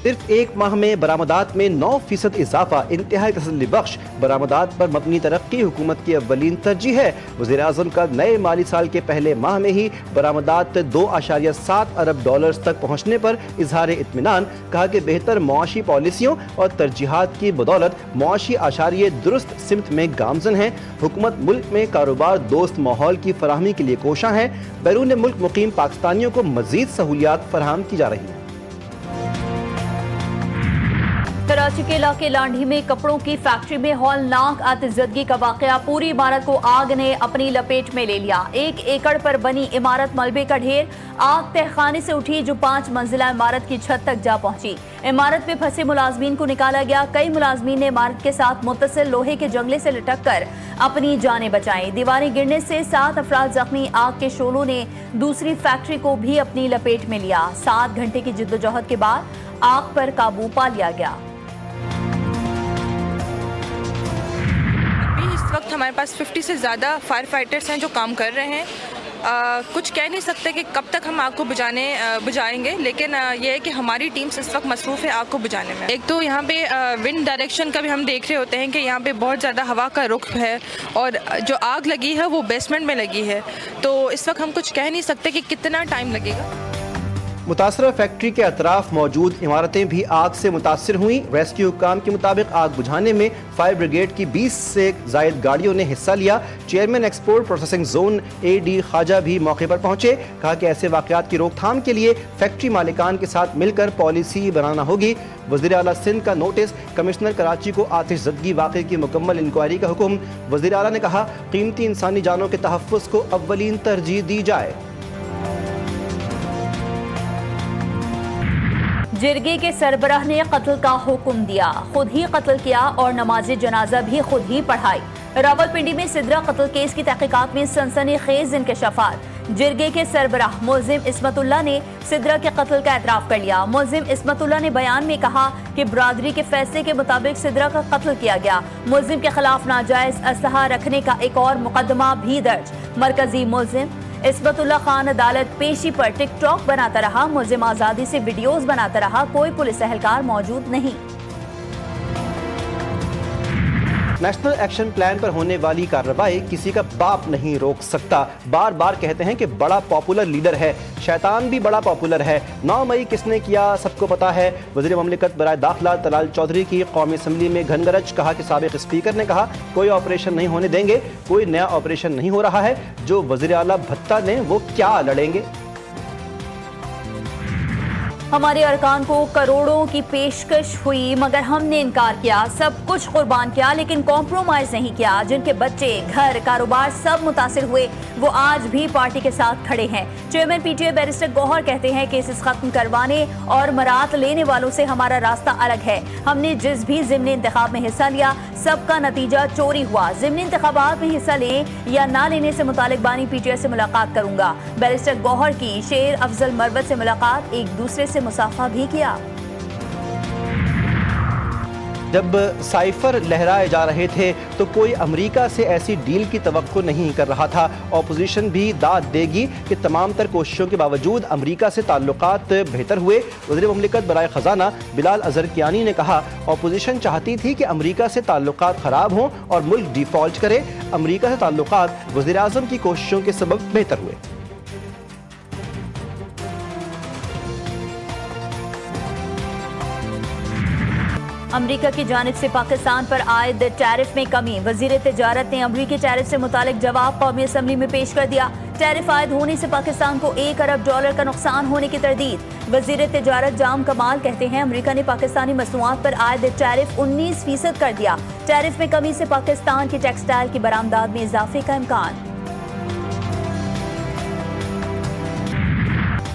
صرف ایک ماہ میں برآمدات میں 9% اضافہ انتہائی تسلی بخش، برآمدات پر مبنی ترقی حکومت کی اولین ترجیح ہے۔ وزیر اعظم کا نئے مالی سال کے پہلے ماہ میں ہی برآمدات 2.7 ارب ڈالرز تک پہنچنے پر اظہار اطمینان، کہا کہ بہتر معاشی پالیسیوں اور ترجیحات کی بدولت معاشی اشاریے درست سمت میں گامزن ہیں۔ حکومت ملک میں کاروبار دوست ماحول کی فراہمی کے لیے کوشاں ہے۔ بیرون ملک مقیم پاکستانیوں کو مزید سہولیات فراہم کی جا رہی ہیں۔ کراچی کے علاقے لانڈھی میں کپڑوں کی فیکٹری میں ہولناک آتش زدگی کا واقعہ، پوری عمارت کو آگ نے اپنی لپیٹ میں لے لیا۔ 1 ایکڑ پر بنی عمارت ملبے کا ڈھیر، آگ تہخانے سے اٹھی جو 5 منزلہ عمارت کی چھت تک جا پہنچی۔ عمارت میں پھنسے ملازمین کو نکالا گیا۔ کئی ملازمین نے عمارت کے ساتھ متصل لوہے کے جنگلے سے لٹک کر اپنی جانیں بچائیں۔ دیواریں گرنے سے 7 افراد زخمی، آگ کے شعلوں نے دوسری فیکٹری کو بھی اپنی لپیٹ میں لیا۔ 7 گھنٹے کی جدوجہد کے بعد آگ پر قابو پا لیا گیا۔ اس وقت ہمارے پاس 50 سے زیادہ فائر فائٹرز ہیں جو کام کر رہے ہیں۔ کچھ کہہ نہیں سکتے کہ کب تک ہم آگ کو بجھائیں گے، لیکن یہ ہے کہ ہماری ٹیمز اس وقت مصروف ہے آگ کو بجھانے میں۔ ایک تو یہاں پہ ونڈ ڈائریکشن کا بھی ہم دیکھ رہے ہوتے ہیں کہ یہاں پہ بہت زیادہ ہوا کا رخ ہے، اور جو آگ لگی ہے وہ بیسمنٹ میں لگی ہے، تو اس وقت ہم کچھ کہہ نہیں سکتے کہ کتنا ٹائم لگے گا۔ متاثرہ فیکٹری کے اطراف موجود عمارتیں بھی آگ سے متاثر ہوئیں۔ ریسکیو حکام کے مطابق آگ بجھانے میں فائر بریگیڈ کی 20 سے زائد گاڑیوں نے حصہ لیا۔ Chairman export processing zone AD خواجہ بھی موقع پر پہنچے، کہا کہ ایسے واقعات کی روک تھام کے لیے فیکٹری مالکان کے ساتھ مل کر پالیسی بنانا ہوگی۔ وزیر اعلیٰ سندھ کا نوٹس، کمشنر کراچی کو آتش زدگی واقعے کی مکمل انکوائری کا حکم۔ وزیر اعلیٰ نے کہا قیمتی انسانی جانوں کے تحفظ کو اولین ترجیح دی جائے۔ جرگے کے سربراہ نے قتل کا حکم دیا، خود ہی قتل کیا اور نماز جنازہ بھی خود ہی پڑھائی۔ راولپنڈی میں سدرا قتل کیس کی تحقیقات میں سنسنی خیز انکشافات۔ جرگے کے سربراہ ملزم عصمت اللہ نے سدرا کے قتل کا اعتراف کر لیا۔ ملزم عصمت اللہ نے بیان میں کہا کہ برادری کے فیصلے کے مطابق سدرا کا قتل کیا گیا۔ ملزم کے خلاف ناجائز اسلحہ رکھنے کا ایک اور مقدمہ بھی درج۔ مرکزی ملزم عصمت اللہ خان عدالت پیشی پر ٹک ٹاک بناتا رہا، ملزم آزادی سے ویڈیوز بناتا رہا، کوئی پولیس اہلکار موجود نہیں۔ نیشنل ایکشن پلان پر ہونے والی کارروائی کسی کا باپ نہیں روک سکتا۔ بار بار کہتے ہیں کہ بڑا پاپولر لیڈر ہے، شیطان بھی بڑا پاپولر ہے۔ 9 مئی کس نے کیا سب کو پتا ہے۔ وزیر مملکت برائے داخلہ طلال چودھری کی قومی اسمبلی میں گھن گرج، کہا کہ سابق اسپیکر نے کہا کوئی آپریشن نہیں ہونے دیں گے، کوئی نیا آپریشن نہیں ہو رہا ہے، جو وزیر اعلیٰ بھتہ نے وہ کیا لڑیں گے۔ ہمارے ارکان کو کروڑوں کی پیشکش ہوئی مگر ہم نے انکار کیا، سب کچھ قربان کیا لیکن کمپرومائز نہیں کیا۔ جن کے بچے، گھر، کاروبار سب متاثر ہوئے وہ آج بھی پارٹی کے ساتھ کھڑے ہیں۔ چیئرمین PTI بیرسٹر گوہر کہتے ہیں کیسز ختم کروانے اور مراد لینے والوں سے ہمارا راستہ الگ ہے۔ ہم نے جس بھی ضمنی انتخاب میں حصہ لیا سب کا نتیجہ چوری ہوا۔ ضمنی انتخابات میں حصہ لیں یا نہ لینے سے متعلق بانی PTI سے ملاقات کروں گا۔ بیرسٹر گوہر کی شیر افضل مروت سے ملاقات، ایک دوسرے سے مصافحہ بھی کیا۔ جب سائفر لہرائے جا رہے تھے تو کوئی امریکہ سے ایسی ڈیل کی توقع نہیں کر رہا تھا۔ اپوزیشن بھی داد دے گی کہ تمام تر کوششوں کے باوجود امریکہ سے تعلقات بہتر ہوئے۔ وزیر مملکت برائے خزانہ بلال اظہر کیانی نے کہا اپوزیشن چاہتی تھی کہ امریکہ سے تعلقات خراب ہوں اور ملک ڈیفالٹ کرے۔ امریکہ سے تعلقات وزیر اعظم کی کوششوں کے سبب بہتر ہوئے۔ امریکہ کی جانب سے پاکستان پر عائد ٹیرف میں کمی، وزیر تجارت نے امریکی ٹیرف سے متعلق جواب قومی اسمبلی میں پیش کر دیا۔ ٹیرف عائد ہونے سے پاکستان کو $1 ارب کا نقصان ہونے کی تردید۔ وزیر تجارت جام کمال کہتے ہیں امریکہ نے پاکستانی مصنوعات پر عائد ٹیرف 19% کر دیا۔ ٹیرف میں کمی سے پاکستان کی ٹیکسٹائل کی برآمدات میں اضافے کا امکان۔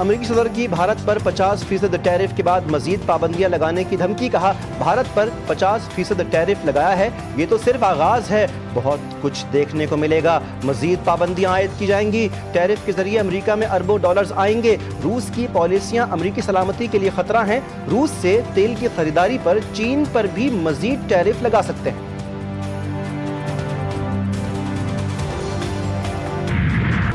امریکی صدر کی بھارت پر 50% ٹیرف کے بعد مزید پابندیاں لگانے کی دھمکی، کہا بھارت پر 50% ٹیرف لگایا ہے، یہ تو صرف آغاز ہے، بہت کچھ دیکھنے کو ملے گا، مزید پابندیاں عائد کی جائیں گی، ٹیرف کے ذریعے امریکہ میں اربوں ڈالرز آئیں گے، روس کی پالیسیاں امریکی سلامتی کے لیے خطرہ ہیں، روس سے تیل کی خریداری پر چین پر بھی مزید ٹیرف لگا سکتے ہیں۔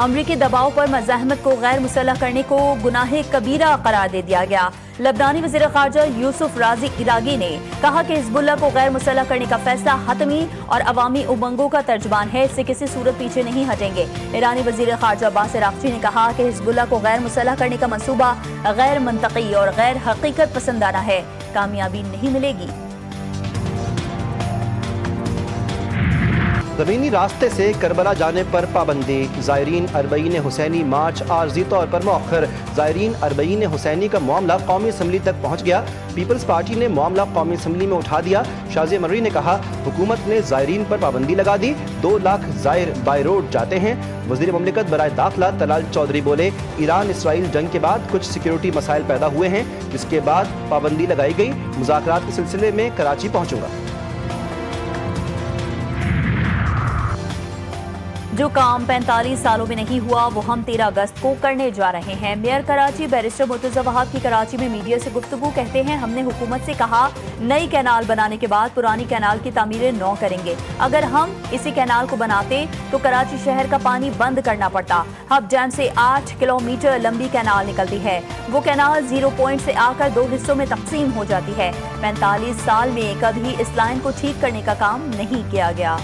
امریکی دباؤ پر مزاحمت کو غیر مسلح کرنے کو گناہ کبیرہ قرار دے دیا گیا۔ لبنانی وزیر خارجہ یوسف رازی عراقی نے کہا کہ حزب اللہ کو غیر مسلح کرنے کا فیصلہ حتمی اور عوامی امنگوں کا ترجمان ہے، اس سے کسی صورت پیچھے نہیں ہٹیں گے۔ ایرانی وزیر خارجہ عباس عراقچی نے کہا کہ حزب اللہ کو غیر مسلح کرنے کا منصوبہ غیر منطقی اور غیر حقیقت پسندانہ ہے، کامیابی نہیں ملے گی۔ زمینی راستے سے کربلا جانے پر پابندی، زائرین اربعین حسینی مارچ عارضی طور پر مؤخر۔ زائرین اربعین حسینی کا معاملہ قومی اسمبلی تک پہنچ گیا، پیپلز پارٹی نے معاملہ قومی اسمبلی میں اٹھا دیا۔ شازیہ مروی نے کہا حکومت نے زائرین پر پابندی لگا دی، 2 لاکھ زائر بائی روڈ جاتے ہیں۔ وزیر مملکت برائے داخلہ طلال چودھری بولے ایران اسرائیل جنگ کے بعد کچھ سیکیورٹی مسائل پیدا ہوئے ہیں، جس کے بعد پابندی لگائی گئی، مذاکرات کے سلسلے میں کراچی پہنچوں گا۔ جو کام 45 سالوں میں نہیں ہوا وہ ہم 13 اگست کو کرنے جا رہے ہیں۔ میئر کراچی بیرسٹر مرتضی وہاب کی کراچی میں میڈیا سے گفتگو، کہتے ہیں ہم نے حکومت سے کہا نئی کینال بنانے کے بعد پرانی کینال کی تعمیریں نو کریں گے، اگر ہم اسی کینال کو بناتے تو کراچی شہر کا پانی بند کرنا پڑتا۔ ہب ڈیم سے 8 کلومیٹر لمبی کینال نکلتی ہے، وہ کینال 0 پوائنٹ سے آ کر 2 حصوں میں تقسیم ہو جاتی ہے۔ 45 سال میں کبھی اس لائن کو ٹھیک کرنے کا کام نہیں کیا گیا۔